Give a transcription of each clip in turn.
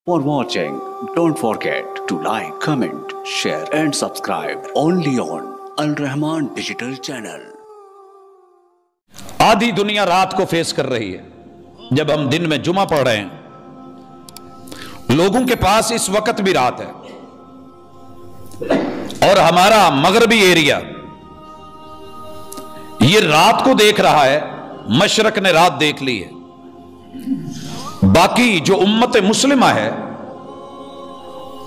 For watching, don't forget to like, comment, share and subscribe only on Al Rahman Digital Channel. आधी दुनिया रात को face कर रही है। जब हम दिन में जुमा पढ़ रहे हैं, लोगों के पास इस वक्त भी रात है और हमारा मगरबी एरिया ये रात को देख रहा है, मशरक ने रात देख ली है। बाकी जो उम्मत मुस्लिमा है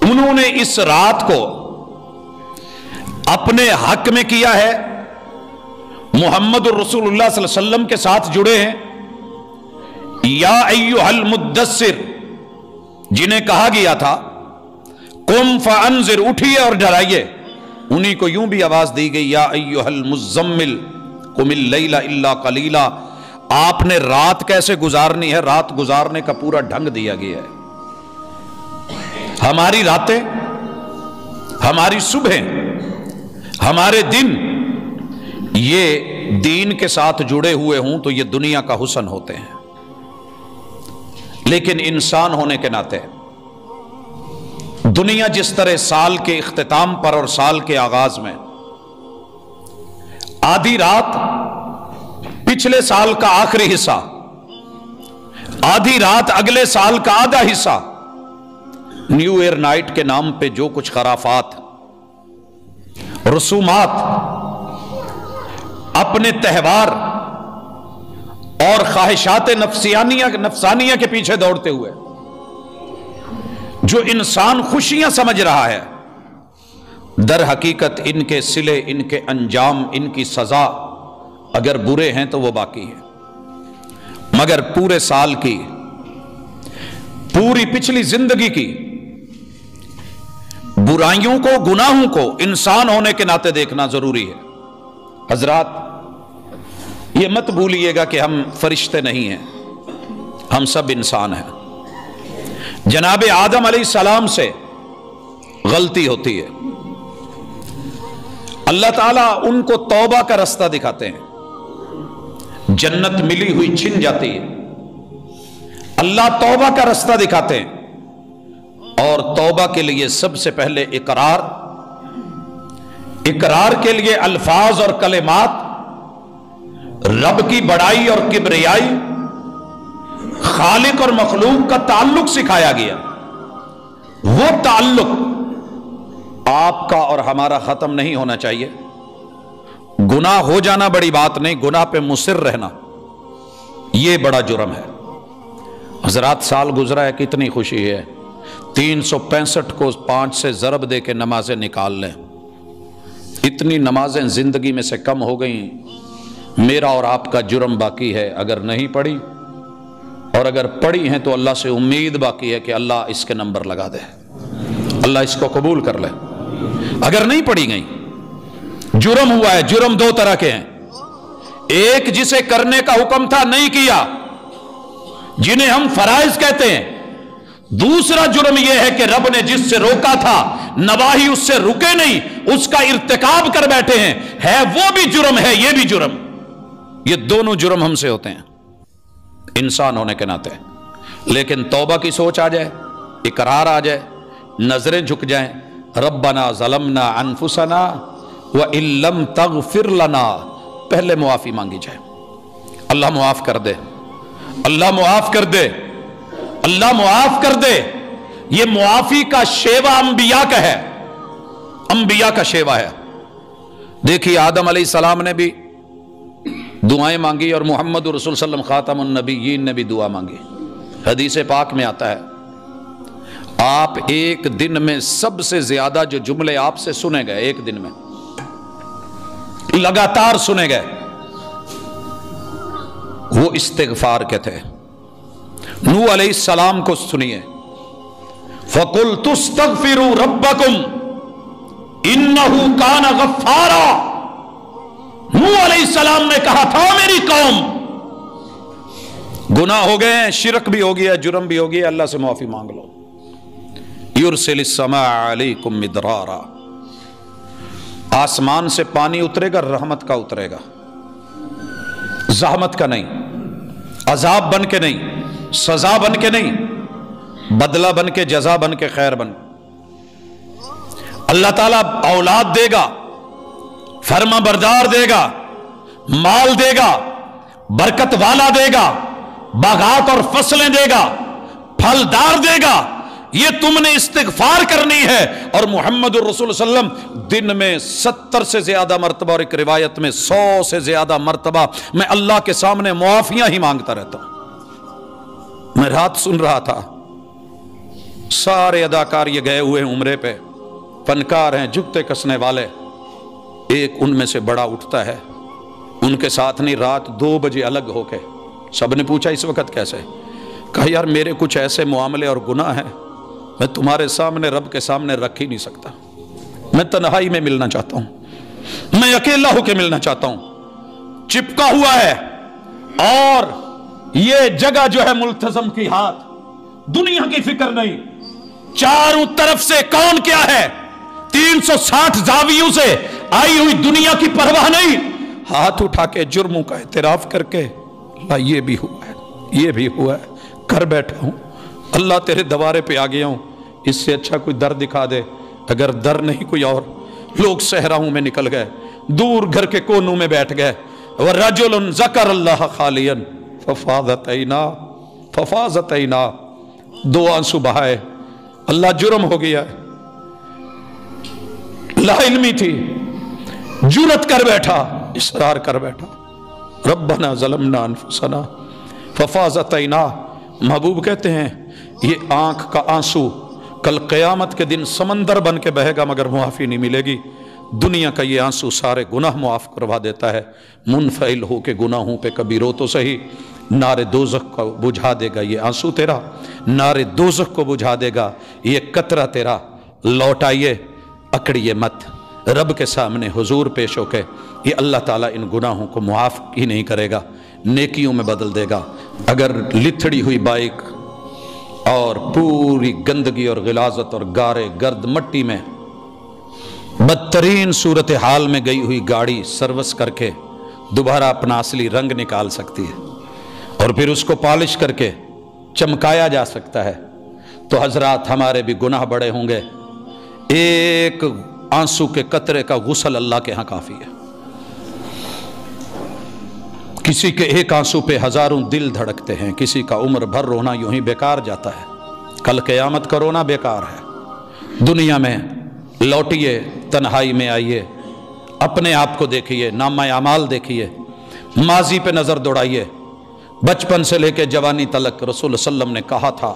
उन्होंने इस रात को अपने हक में किया है, मुहम्मदुर रसूलुल्लाह सल्लल्लाहु अलैहि वसल्लम के साथ जुड़े हैं। या अय्युहल मुद्दस्सिर, जिन्हें कहा गया था कुम फअंज़िर, उठिए और डराइए, उन्हीं को यूं भी आवाज दी गई या अय्युहल मुज़्ज़म्मिल कुमिल लैला इल्ला कलीला। आपने रात कैसे गुजारनी है, रात गुजारने का पूरा ढंग दिया गया है। हमारी रातें, हमारी सुबह, हमारे दिन ये दीन के साथ जुड़े हुए हों तो ये दुनिया का हुस्न होते हैं। लेकिन इंसान होने के नाते दुनिया जिस तरह साल के इख्तिताम पर और साल के आगाज में आधी रात पिछले साल का आखिरी हिस्सा, आधी रात अगले साल का आधा हिस्सा, न्यू ईयर नाइट के नाम पे जो कुछ खराफात, रसूमात, अपने त्यौहार और ख्वाहिशात नफसानिया के पीछे दौड़ते हुए जो इंसान खुशियां समझ रहा है, दर हकीकत इनके सिले, इनके अंजाम, इनकी सजा अगर बुरे हैं तो वो बाकी है। मगर पूरे साल की, पूरी पिछली जिंदगी की बुराइयों को, गुनाहों को इंसान होने के नाते देखना जरूरी है। हजरात, ये मत भूलिएगा कि हम फरिश्ते नहीं हैं, हम सब इंसान हैं। जनाब आदम अलैहिस्सलाम से गलती होती है, अल्लाह ताला उनको तौबा का रास्ता दिखाते हैं, जन्नत मिली हुई छिन जाती है, अल्लाह तौबा का रास्ता दिखाते हैं। और तौबा के लिए सबसे पहले इकरार, इकरार के लिए अल्फाज और कलेमात, रब की बड़ाई और किबरियाई, खालिक और मखलूक का ताल्लुक सिखाया गया। वो ताल्लुक आपका और हमारा खत्म नहीं होना चाहिए। गुनाह हो जाना बड़ी बात नहीं, गुनाह पे मुसिर रहना यह बड़ा जुर्म है। हजरात, साल गुजरा है, कितनी खुशी है। 365 को 5 से ज़रब दे के नमाजें निकाल लें। इतनी नमाजें जिंदगी में से कम हो गई। मेरा और आपका जुर्म बाकी है, अगर नहीं पढ़ी, और अगर पढ़ी हैं तो अल्लाह से उम्मीद बाकी है कि अल्लाह इसके नंबर लगा दे, अल्लाह इसको कबूल कर ले। अगर नहीं पढ़ी गई, जुर्म हुआ है। जुर्म दो तरह के हैं, एक जिसे करने का हुक्म था नहीं किया, जिन्हें हम फराइज कहते हैं। दूसरा जुर्म यह है कि रब ने जिससे रोका था, नवाही उससे रुके नहीं, उसका इर्तिकाब कर बैठे हैं, है वो भी जुर्म है, ये भी जुर्म। ये दोनों जुर्म हमसे होते हैं इंसान होने के नाते। लेकिन तौबा की सोच आ जाए, इकरार आ जाए, नजरें झुक जाएं, रब्बना ज़लमना अनफुसना व इल्लम तगफिर लना, पहले मुआफी मांगी जाए। अल्लाह मुआफ कर दे, अल्लाह मुआफ कर दे, अल्लाह मुआफ कर दे। ये मुआफी का शेवा अंबिया का है, अंबिया का शेवा है। देखिए, आदम अलैहिस्सलाम ने भी दुआएं मांगी और मुहम्मद रसूल सल्लम खातमुन नबीयीन ने भी दुआ मांगी। हदीस पाक में आता है, आप एक दिन में सबसे ज्यादा जो जुमले आपसे सुने गए, एक दिन में लगातार सुने गए, वो इस्तिगफार के थे। नूह अलैहिस्सलाम को सुनिए, फकुल तुस्तगफिरू रब्बकुम इन्नहु काना गफ्फारा। नूह अलैहिस्सलाम ने कहा था, मेरी कौम, गुनाह हो गए हैं, शिरक भी हो गया, जुर्म भी हो गया, अल्लाह से माफी मांग लो। युरसिलिस समा अलैकुम मिदरारा, आसमान से पानी उतरेगा, रहमत का उतरेगा, जहमत का नहीं, अजाब बन के नहीं, सजा बन के नहीं। بدلہ بن کے، جزا بن کے، خیر بن کے۔ اللہ تعالیٰ اولاد دے گا، فرما بردار دے گا، مال دے گا، برکت والا دے گا، باغات اور فصلیں دے گا، پھلدار دے گا۔ یہ تم نے استغفار کرنی ہے۔ اور محمد الرسول صلی اللہ علیہ وسلم دن میں 70 سے زیادہ مرتبہ اور ایک روایت میں 100 سے زیادہ مرتبہ میں اللہ کے سامنے معافیاں ہی مانگتا رہتا ہوں۔ میں رات سن رہا تھا، سارے اداکار یہ گئے ہوئے ہیں عمرے پہ، فنکار ہیں، جھکتے کسنے والے، ایک ان میں سے بڑا اٹھتا ہے، ان کے ساتھ نہیں، رات 2 بجے الگ ہو کے۔ سب نے پوچھا اس وقت کیسے؟ کہا یار میرے کچھ ایسے معاملے اور گناہ ہیں میں تمہارے سامنے، رب کے سامنے رکھ ہی نہیں سکتا، میں تنہائی میں ملنا چاہتا ہوں، میں اکیلا ہو کے ملنا چاہتا ہوں۔ چپکا ہوا ہے، اور یہ جگہ جو ہے ملتزم کی ہاتھ، دنیا کی فکر نہیں، چاروں طرف سے کون کیا ہے، 360 زاویوں سے آئی ہوئی دنیا کی پرواہ نہیں، ہاتھ اٹھا کے جرموں کا اعتراف کر کے اللہ یہ بھی ہوا ہے، یہ بھی ہوا ہے، کر بیٹھا ہوں، اللہ تیرے دوارے پہ آ گیا ہوں، اس سے اچھا کوئی در دکھا دے۔ اگر در نہیں کوئی اور، لوگ صحراؤں میں نکل گئے، دور گھر کے کونوں میں بیٹھ گئے۔ وَرَجُلٌ ذَكَرَ اللَّهَ خَالِيًا فَفَاضَتْ عَيْنَاهُ، 2 آنسو بہائے، اللہ جرم ہو گیا ہے، لا علمی تھی، جرت کر بیٹھا، اصرار کر بیٹھا، ربنا ظلمنا انفسنا ففاضت عیناہ۔ محبوب کہتے ہیں یہ آنکھ کا آنسو کل قیامت کے دن سمندر بن کے بہے گا مگر معافی نہیں ملے گی۔ دنیا کا یہ آنسو سارے گناہ معاف کروا دیتا ہے۔ منفعل ہو کے گناہوں پہ کبھی رو تو صحیح، نار دوزخ کو بجھا دے گا یہ آنسو تیرا، نار دوزخ کو بجھا دے گا یہ قطرہ تیرا۔ لوٹائیے، اکڑیے مت، رب کے سامنے حضور پیش ہو کے یہ اللہ تعالیٰ ان گناہوں کو معاف ہی نہیں کرے گا، نیکیوں میں بدل دے گا۔ اگر لتھڑی ہوئی بائک اور پوری گندگی اور غلاظت اور گارے گرد مٹی میں بدترین صورتحال میں گئی ہوئی گاڑی سروس کر کے دوبارہ اپنا اصلی رنگ نکال سکتی ہے اور پھر اس کو پالش کر کے چمکایا جا سکتا ہے، تو حضرات ہمارے بھی گناہ بڑے ہوں گے، ایک آنسو کے قطرے کا غسل اللہ کے ہاں کافی ہے۔ کسی کے ایک آنسو پہ ہزاروں دل دھڑکتے ہیں، کسی کا عمر بھر رونا یوں ہی بیکار جاتا ہے، کل قیامت کا رونا بیکار ہے۔ دنیا میں لوٹیے، تنہائی میں آئیے، اپنے آپ کو دیکھیے، نامہ اعمال دیکھیے، ماضی پہ نظر دوڑائیے۔ بچپن سے لے کے جوانی تلک رسول اللہ علیہ وسلم نے کہا تھا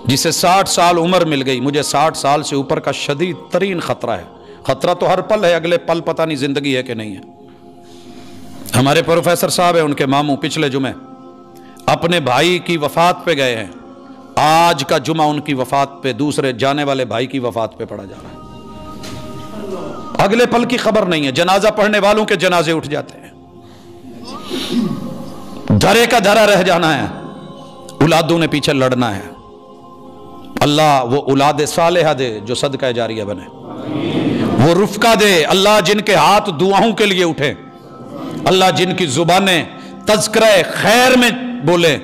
جسے 60 سال عمر مل گئی، مجھے 60 سال سے اوپر کا شدید ترین خطرہ ہے۔ خطرہ تو ہر پل ہے، اگلے پل پتہ نہیں زندگی ہے کہ نہیں ہے۔ ہمارے پروفیسر صاحب ہیں، ان کے ماموں پچھلے جمعے اپنے بھائی کی وفات پہ گئے ہیں، آج کا جمعہ ان کی وفات پہ، دوسرے جانے والے بھائی کی وفات پہ پڑھا جا رہا ہے۔ اگلے پل کی خبر نہیں ہے، جنازہ پڑھنے والوں کے جنازے اٹھ جاتے ہیں، دھرے کا دھرا رہ جانا ہے، اولادوں نے پیچھے لڑنا ہے۔ اللہ وہ اولاد صالحہ دے جو صدقہ جاریہ بنے، وہ رفقہ دے اللہ جن کے ہاتھ دعاؤں کے لیے اٹھیں، اللہ جن کی زبانیں تذکرہ خیر میں بولیں،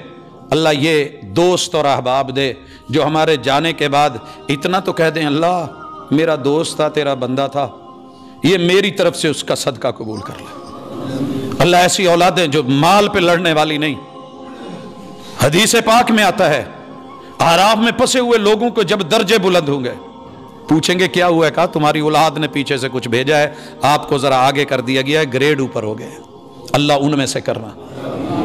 اللہ یہ دوست اور احباب دے جو ہمارے جانے کے بعد اتنا تو کہہ دیں اللہ میرا دوست تھا، تیرا بندہ تھا، یہ میری طرف سے اس کا صدقہ قبول کر لے۔ اللہ ایسی اولادیں جو مال پہ لڑنے والی نہیں۔ حدیث پاک میں آتا ہے اعراف میں پھنسے ہوئے لوگوں کو جب درجے بلند ہوں گے، پوچھیں گے کیا ہوا ہے، کہا تمہاری اولاد نے پیچھے سے کچھ بھیجا ہے، آپ کو ذرا آگے کر دیا گیا ہے، گریڈ اوپر ہو گئے۔ اللہ ان میں سے کرنا،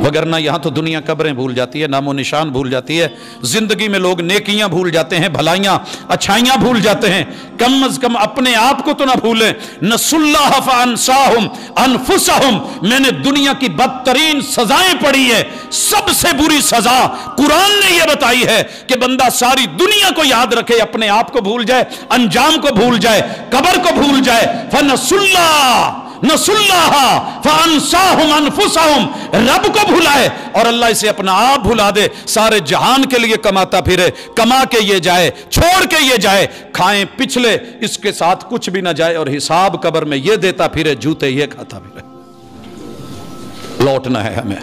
وگرنہ یہاں تو دنیا قبریں بھول جاتی ہے، نام و نشان بھول جاتی ہے، زندگی میں لوگ نیکیاں بھول جاتے ہیں، بھلائیاں اچھائیاں بھول جاتے ہیں۔ کم از کم اپنے آپ کو تو نہ بھولیں۔ نسوا اللہ فانساہم انفسہم، میں نے دنیا کی بدترین سزائیں پڑھی ہے، سب سے بری سزا قرآن نے یہ بتائی ہے کہ بندہ ساری دنیا کو یاد رکھے، اپنے آپ کو بھول جائے، انجام کو بھول جائے، قبر کو بھول جائے۔ فنسوا اللہ نسوا اللہ فانساہم انفسہم، رب کو بھلائے اور اللہ اسے اپنا آپ بھلا دے، سارے جہان کے لیے کماتا پھرے، کما کے یہ جائے، چھوڑ کے یہ جائے، کھائیں پچھلے اس کے ساتھ کچھ بھی نہ جائے، اور حساب قبر میں یہ دیتا پھرے، جوتے یہ کھاتا پھرے۔ لوٹنا ہے ہمیں،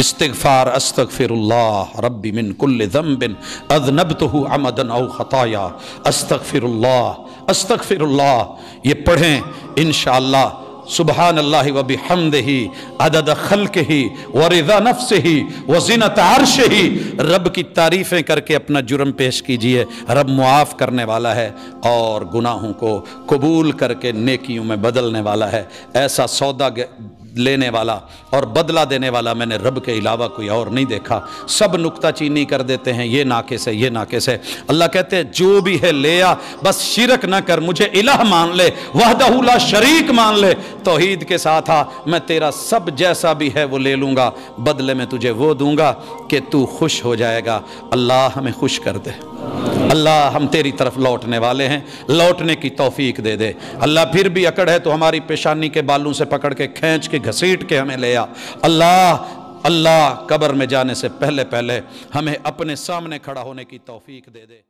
इस्तिग़फ़ार अस्तग़फ़िरुल्लाह रब्बी मिन कुल्लि ज़ंबिन अज़नबतुहु अमदन औ ख़ताया अस्तग़फ़िरुल्लाह अस्तग़फ़िरुल्लाह। ये पढ़ें इंशाअल्लाह। सुबहानल्लाहि व बिहम्दिही अदद खल्क़िही व रिज़ा नफ़्सिही व ज़ीनत अर्शिही। रब की तारीफ़ें करके अपना जुर्म पेश कीजिए, रब मुआफ़ करने वाला है और गुनाहों को कबूल करके नेकियों में बदलने वाला है। ऐसा सौदा लेने वाला और बदला देने वाला मैंने रब के अलावा कोई और नहीं देखा। सब नुक्ता चीनी कर देते हैं, ये नाक़िस है, ये नाक़िस है। अल्लाह कहते हैं जो भी है ले आ, बस शिरक ना कर, मुझे इलाह मान ले, वहदहू ला शरीक मान ले, तौहीद के साथ आ, मैं तेरा सब जैसा भी है वो ले लूँगा, बदले में तुझे वो दूंगा कि तू खुश हो जाएगा। अल्लाह हमें खुश कर दे। अल्लाह हम तेरी तरफ लौटने वाले हैं, लौटने की तौफीक दे दे। अल्लाह फिर भी अकड़ है तो हमारी पेशानी के बालों से पकड़ के खींच के घसीट के हमें ले आ। अल्लाह कब्र में जाने से पहले पहले हमें अपने सामने खड़ा होने की तौफीक दे दे।